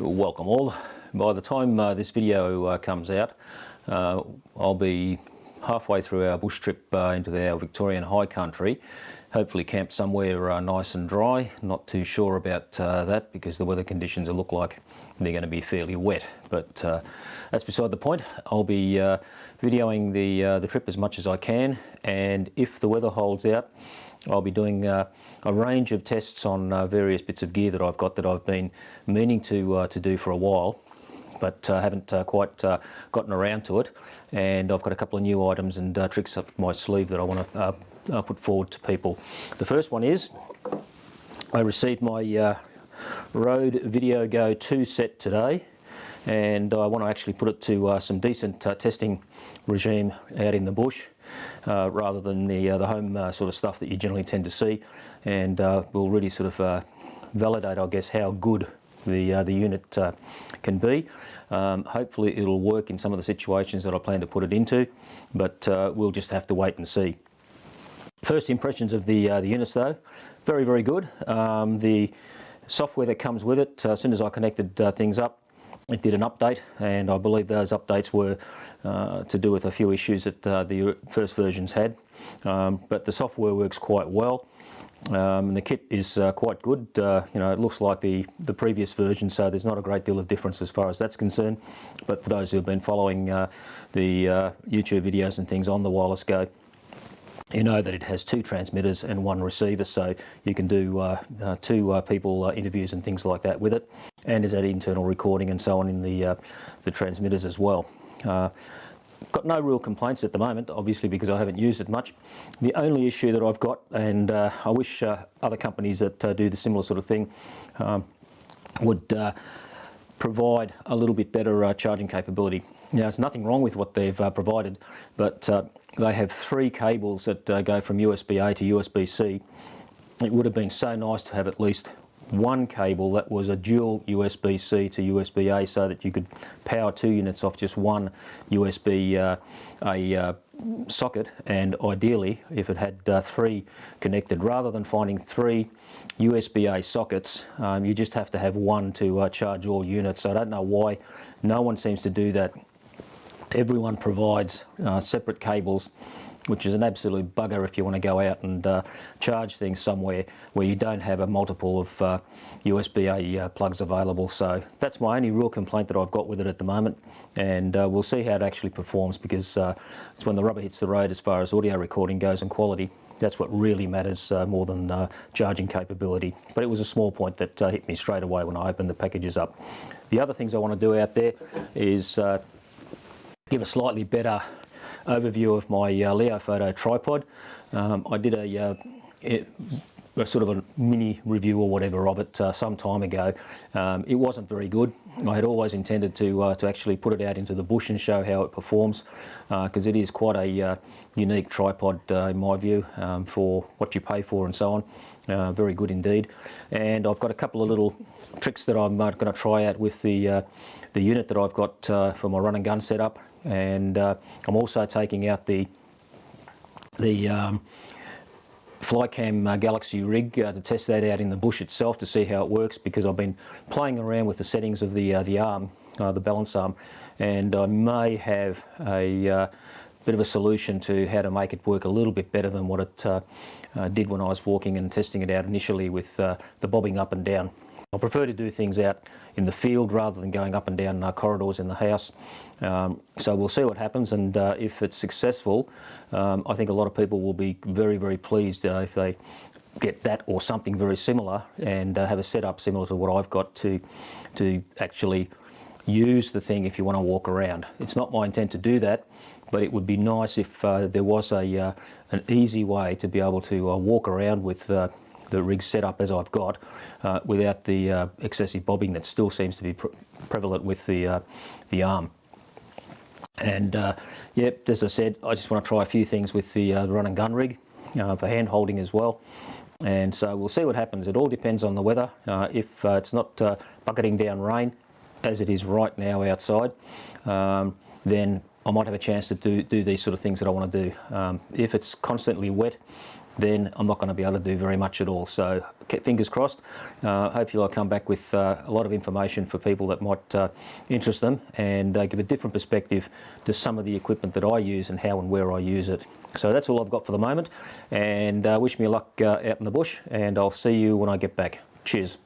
Welcome all. By the time this video comes out, I'll be halfway through our bush trip into our Victorian high country, hopefully camped somewhere nice and dry. Not too sure about that because the weather conditions look like they're going to be fairly wet, but that's beside the point. I'll be videoing the trip as much as I can, and if the weather holds out, I'll be doing a range of tests on various bits of gear that I've got that I've been meaning to do for a while, but haven't quite gotten around to it. And I've got a couple of new items and tricks up my sleeve that I want to put forward to people. The first one is I received my Rode VideoGo 2 set today, and I want to actually put it to some decent testing regime out in the bush, rather than the home sort of stuff that you generally tend to see, and will really sort of validate, I guess, how good the unit can be. Hopefully it'll work in some of the situations that I plan to put it into, but we'll just have to wait and see. First impressions of the units though, very, very good. The software that comes with it, as soon as I connected things up, it did an update, and I believe those updates were to do with a few issues that the first versions had, but the software works quite well. And the kit is quite good. You know, it looks like the previous version, so there's not a great deal of difference as far as that's concerned. But for those who have been following the YouTube videos and things on the Wireless Go, you know that it has 2 transmitters and 1 receiver, so you can do 2 people interviews and things like that with it, and there's that internal recording and so on in the transmitters as well. Got no real complaints at the moment, obviously, because I haven't used it much. The only issue that I've got, and I wish other companies that do the similar sort of thing would provide a little bit better charging capability. Now, there's nothing wrong with what they've provided, but they have 3 cables that go from USB-A to USB-C. It would have been so nice to have at least 1 cable that was a dual USB-C to USB-A, so that you could power 2 units off just 1 USB-A socket, and ideally if it had 3 connected, rather than finding 3 USB-A sockets. You just have to have 1 to charge all units. So I don't know why no one seems to do that. Everyone provides separate cables, which is an absolute bugger if you want to go out and charge things somewhere where you don't have a multiple of USB-A plugs available. So that's my only real complaint that I've got with it at the moment, and we'll see how it actually performs, because it's when the rubber hits the road as far as audio recording goes and quality. That's what really matters more than charging capability. But it was a small point that hit me straight away when I opened the packages up. The other things I want to do out there is give a slightly better overview of my Leofoto tripod. I did a sort of a mini review or whatever of it some time ago. It wasn't very good. I had always intended to actually put it out into the bush and show how it performs, because it is quite a unique tripod in my view, for what you pay for and so on. Very good indeed. And I've got a couple of little tricks that I'm going to try out with the unit that I've got for my run and gun setup. And I'm also taking out the Flycam Galaxy rig to test that out in the bush itself to see how it works, because I've been playing around with the settings of the arm, the balance arm, and I may have a bit of a solution to how to make it work a little bit better than what it did when I was walking and testing it out initially with the bobbing up and down. I prefer to do things out in the field rather than going up and down corridors in the house. So we'll see what happens, and if it's successful, I think a lot of people will be very, very pleased if they get that or something very similar, and have a setup similar to what I've got to actually use the thing if you want to walk around. It's not my intent to do that, but it would be nice if there was an easy way to be able to walk around with the rig set up as I've got, without the excessive bobbing that still seems to be prevalent with the arm. And yeah, as I said, I just want to try a few things with the run and gun rig for hand holding as well. And so we'll see what happens. It all depends on the weather. If it's not bucketing down rain, as it is right now outside, then I might have a chance to do these sort of things that I want to do. If it's constantly wet, then I'm not going to be able to do very much at all. So fingers crossed. Hopefully I'll come back with a lot of information for people that might interest them, and give a different perspective to some of the equipment that I use and how and where I use it. So that's all I've got for the moment, and wish me luck out in the bush, and I'll see you when I get back. Cheers.